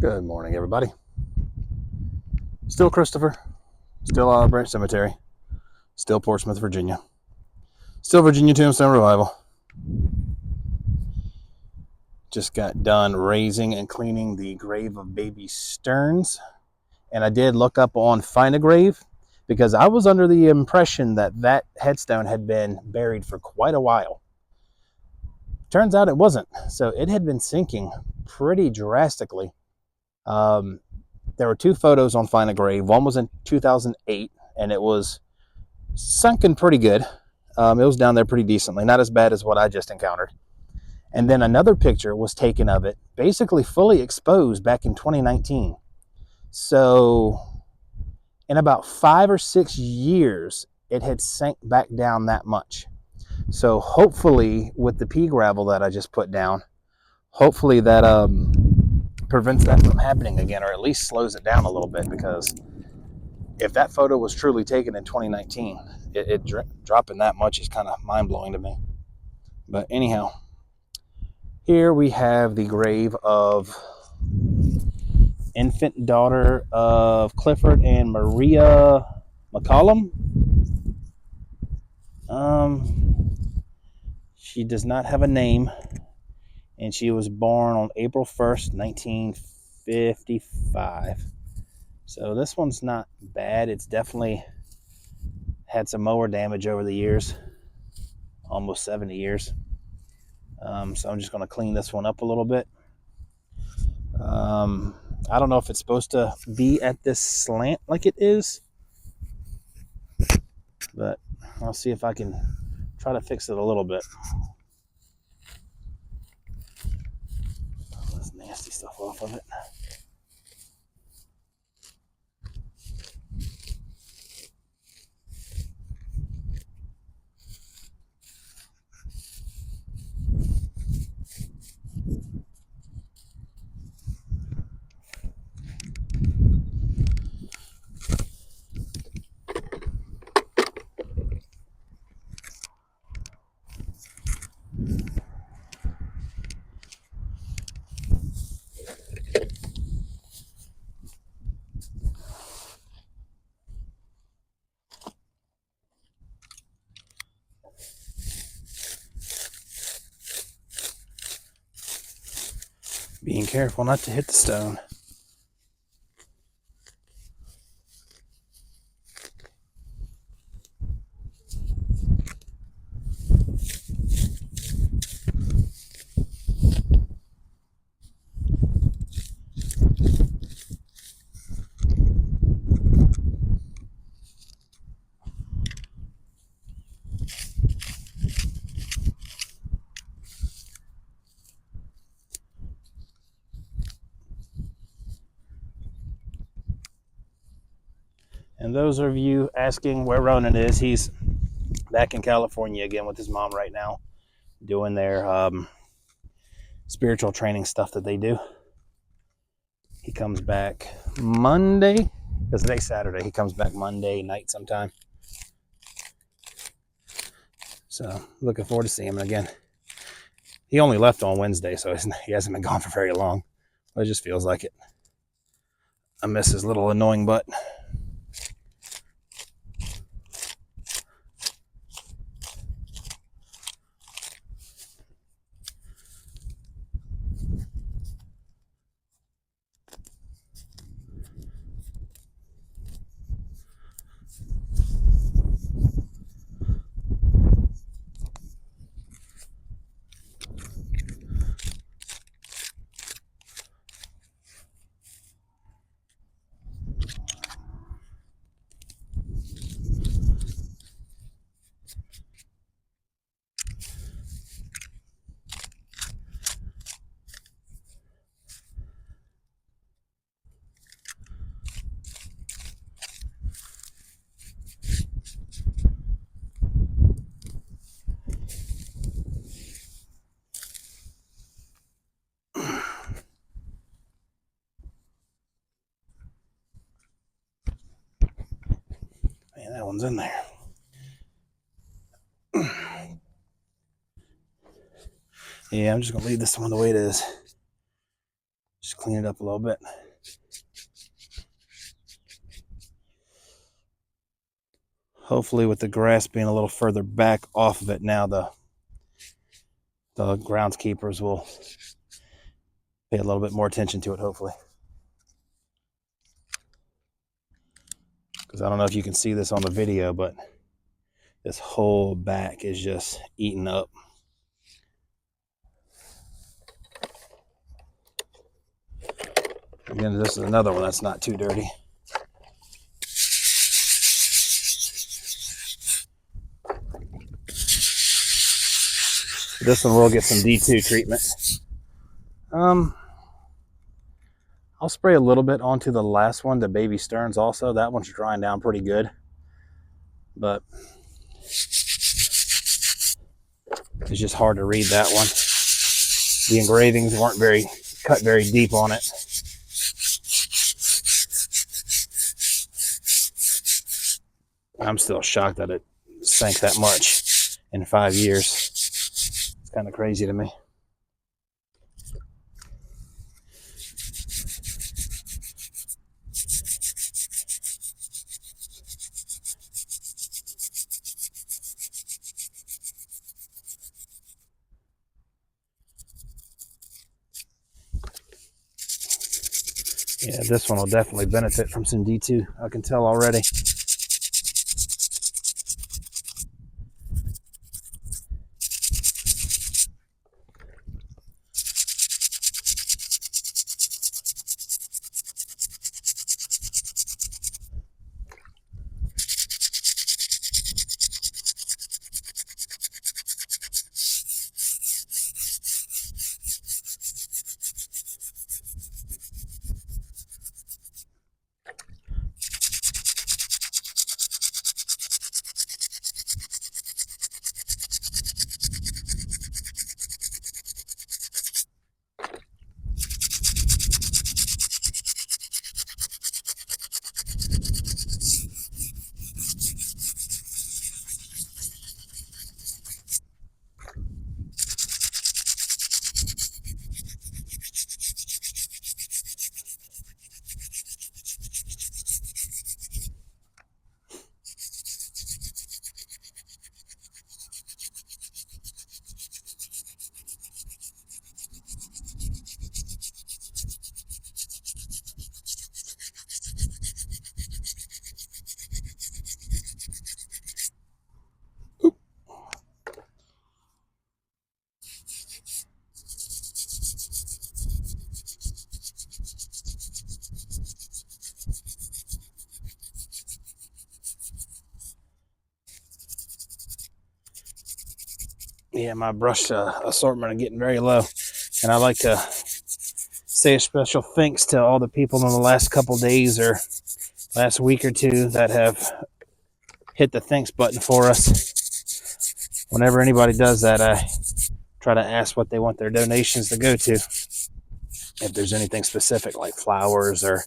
Good morning, everybody. Still Christopher. Still Olive Branch Cemetery. Still Portsmouth, Virginia. Still Virginia Tombstone Revival. Just got done raising and cleaning the grave of baby Stearns. And I did look up on Find a Grave because I was under the impression that that headstone had been buried for quite a while. Turns out it wasn't. So it had been sinking pretty drastically. There were two photos on Find a Grave. One was in 2008, and it was sunken pretty good. It was down there pretty decently, not as bad as what I just encountered. And then another picture was taken of it, basically fully exposed back in 2019. So in about 5 or 6 years, it had sank back down that much. So hopefully with the pea gravel that I just put down, hopefully that prevents that from happening again, or at least slows it down a little bit, because if that photo was truly taken in 2019, it dropping that much is kind of mind-blowing to me. But anyhow, here we have the grave of infant daughter of Clifford and Maria McCollum. She does not have a name, and she was born on April 1st, 1955. So this one's not bad. It's definitely had some mower damage over the years, almost 70 years. So I'm just going to clean this one up a little bit. I don't know if it's supposed to be at this slant like it is, but I'll see if I can try to fix it a little bit. All this nasty stuff off of it. Being careful not to hit the stone. And those of you asking where Ronan is, he's back in California again with his mom right now, doing their spiritual training stuff that they do. He comes back Monday, because today's Saturday. He comes back Monday night sometime. So looking forward to seeing him again. He only left on Wednesday, so he hasn't been gone for very long. But it just feels like it. I miss his little annoying butt. Man, that one's in there. Yeah, I'm just going to leave this one the way it is. Just clean it up a little bit. Hopefully with the grass being a little further back off of it now, the groundskeepers will pay a little bit more attention to it, hopefully. Because I don't know if you can see this on the video, but this whole back is just eaten up. Again, this is another one that's not too dirty. This one will get some D2 treatment. I'll spray a little bit onto the last one, the baby sterns also. That one's drying down pretty good. But it's just hard to read that one. The engravings weren't cut very deep on it. I'm still shocked that it sank that much in 5 years. It's kind of crazy to me. Yeah, this one will definitely benefit from some D2. I can tell already. Yeah, my brush assortment are getting very low. And I'd like to say a special thanks to all the people in the last couple days or last week or two that have hit the thanks button for us. Whenever anybody does that, I try to ask what they want their donations to go to. If there's anything specific like flowers or,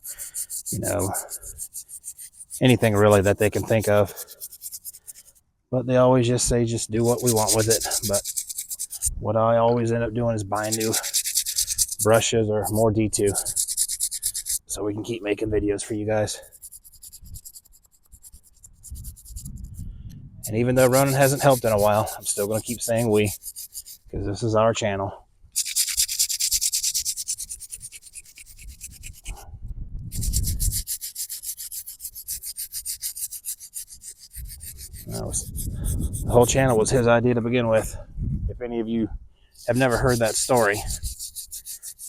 anything really that they can think of. But they always just say, just do what we want with it. But what I always end up doing is buying new brushes or more D2 so we can keep making videos for you guys. And even though Ronan hasn't helped in a while, I'm still going to keep saying we, because this is our channel. The whole channel was his idea to begin with. If any of you have never heard that story,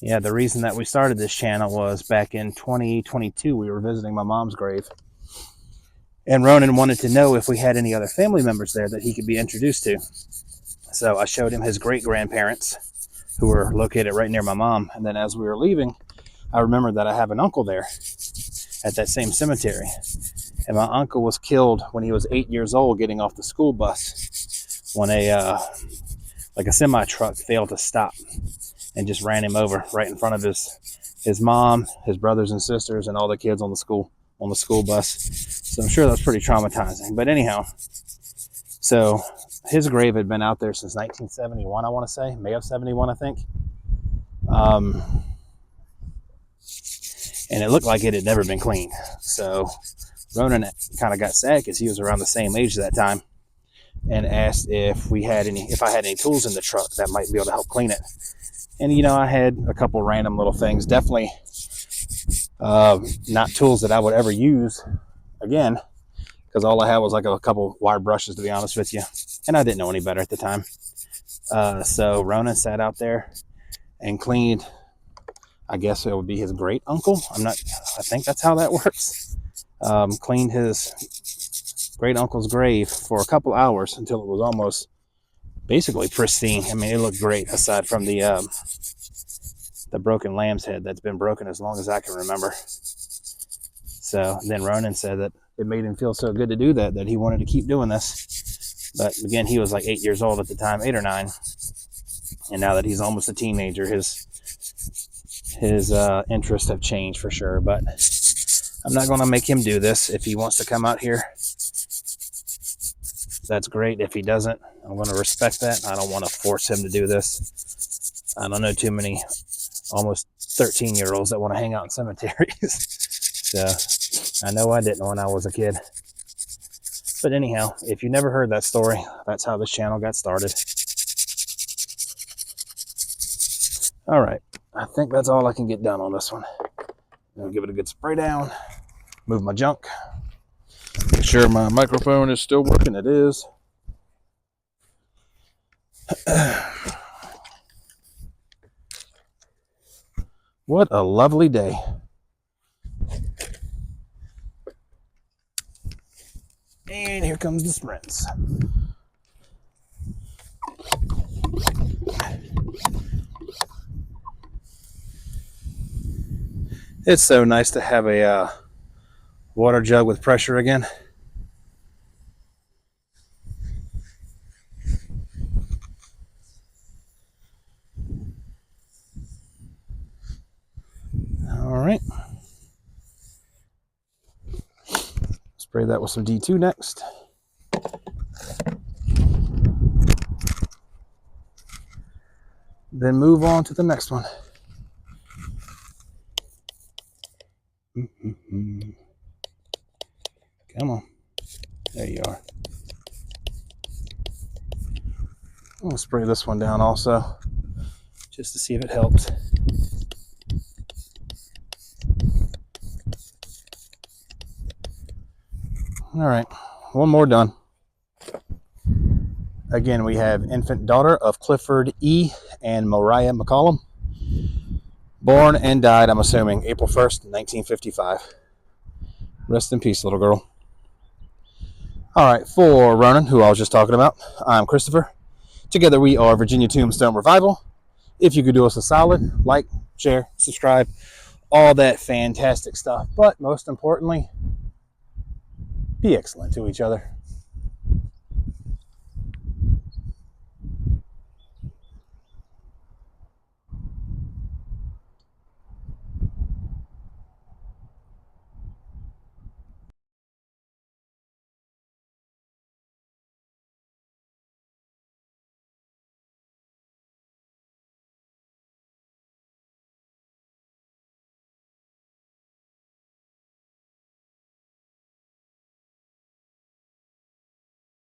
yeah, the reason that we started this channel was back in 2022, we were visiting my mom's grave. And Ronan wanted to know if we had any other family members there that he could be introduced to. So I showed him his great-grandparents, who were located right near my mom. And then as we were leaving, I remembered that I have an uncle there at that same cemetery. And my uncle was killed when he was 8 years old getting off the school bus when a semi-truck failed to stop and just ran him over right in front of his mom, his brothers and sisters, and all the kids on the school bus. So I'm sure that's pretty traumatizing. But anyhow, so his grave had been out there since 1971, I want to say. May of 71, I think. and it looked like it had never been cleaned. So Ronan kind of got sad because he was around the same age at that time, and asked if I had any tools in the truck that might be able to help clean it. And I had a couple random little things, definitely not tools that I would ever use again, because all I had was like a couple wire brushes, to be honest with you, and I didn't know any better at the time. So Ronan sat out there and cleaned, I guess it would be his great uncle. I think that's how that works. Cleaned his great uncle's grave for a couple hours until it was almost basically pristine. I mean, it looked great aside from the broken lamb's head that's been broken as long as I can remember. So then Ronan said that it made him feel so good to do that he wanted to keep doing this. But again, he was like 8 years old at the time, 8 or 9. And now that he's almost a teenager, his interests have changed for sure. But I'm not going to make him do this. If he wants to come out here, that's great. If he doesn't, I'm going to respect that. I don't want to force him to do this. I don't know too many almost 13-year-olds that want to hang out in cemeteries. So I know I didn't when I was a kid. But anyhow, if you never heard that story, that's how this channel got started. All right, I think that's all I can get done on this one. I'll give it a good spray down, move my junk, make sure my microphone is still working. It is. What a lovely day. And here comes the sprints. It's so nice to have a water jug with pressure again. All right. Spray that with some D2 next. Then move on to the next one. Come on. There you are. I'll spray this one down also, just to see if it helps. All right, one more done. Again, we have infant daughter of Clifford E. and Mariah McCollum. Born and died, I'm assuming, April 1st, 1955. Rest in peace, little girl. All right, for Ronan, who I was just talking about, I'm Christopher. Together we are Virginia Tombstone Revival. If you could do us a solid, like, share, subscribe, all that fantastic stuff. But most importantly, be excellent to each other.